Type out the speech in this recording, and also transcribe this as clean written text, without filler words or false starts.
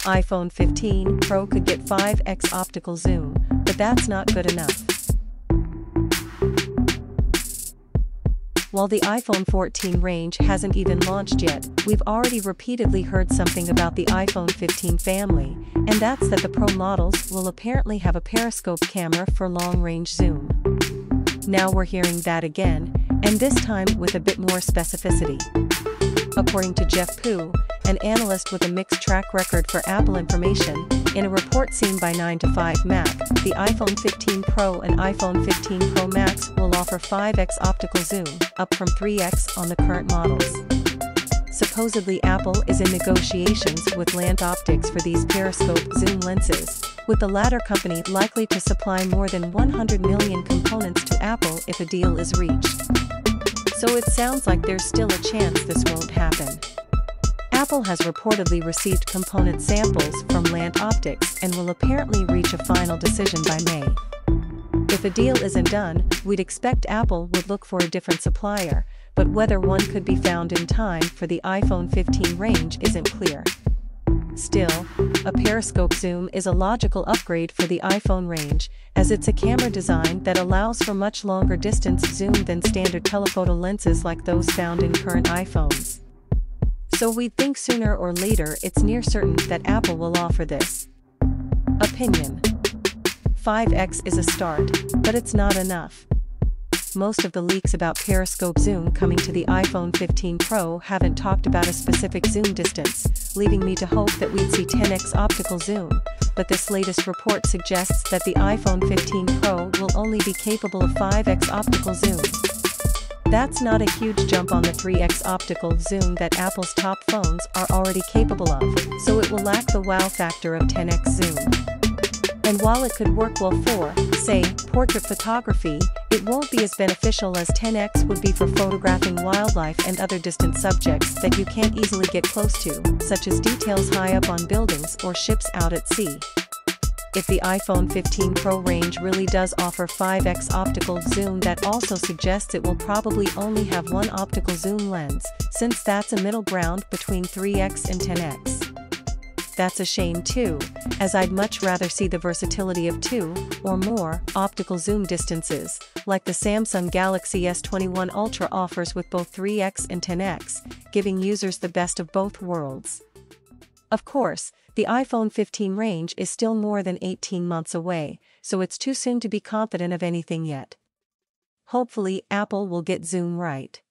iPhone 15 Pro could get 5x optical zoom, but that's not good enough. While the iPhone 14 range hasn't even launched yet, we've already repeatedly heard something about the iPhone 15 family, and that's that the Pro models will apparently have a periscope camera for long-range zoom. Now we're hearing that again, and this time with a bit more specificity. According to Jeff Poo, an analyst with a mixed track record for Apple information, in a report seen by 9to5Mac, the iPhone 15 Pro and iPhone 15 Pro Max will offer 5x optical zoom, up from 3x on the current models. Supposedly Apple is in negotiations with Lant Optics for these periscope zoom lenses, with the latter company likely to supply more than 100 million components to Apple if a deal is reached. So it sounds like there's still a chance this won't happen. Apple has reportedly received component samples from Lant Optics and will apparently reach a final decision by May. If a deal isn't done, we'd expect Apple would look for a different supplier, but whether one could be found in time for the iPhone 15 range isn't clear. Still, a periscope zoom is a logical upgrade for the iPhone range, as it's a camera design that allows for much longer distance zoom than standard telephoto lenses like those found in current iPhones. So we'd think sooner or later it's near certain that Apple will offer this. Opinion: 5x is a start, but it's not enough. Most of the leaks about periscope zoom coming to the iPhone 15 Pro haven't talked about a specific zoom distance, leaving me to hope that we'd see 10x optical zoom, but this latest report suggests that the iPhone 15 Pro will only be capable of 5x optical zoom. That's not a huge jump on the 3x optical zoom that Apple's top phones are already capable of, so it will lack the wow factor of 10x zoom. And while it could work well for, say, portrait photography, it won't be as beneficial as 10x would be for photographing wildlife and other distant subjects that you can't easily get close to, such as details high up on buildings or ships out at sea. If the iPhone 15 Pro range really does offer 5x optical zoom, that also suggests it will probably only have one optical zoom lens, since that's a middle ground between 3x and 10x. That's a shame too, as I'd much rather see the versatility of 2 or more optical zoom distances, like the Samsung Galaxy S21 Ultra offers with both 3x and 10x, giving users the best of both worlds. Of course, the iPhone 15 range is still more than 18 months away, so it's too soon to be confident of anything yet. Hopefully, Apple will get zoom right.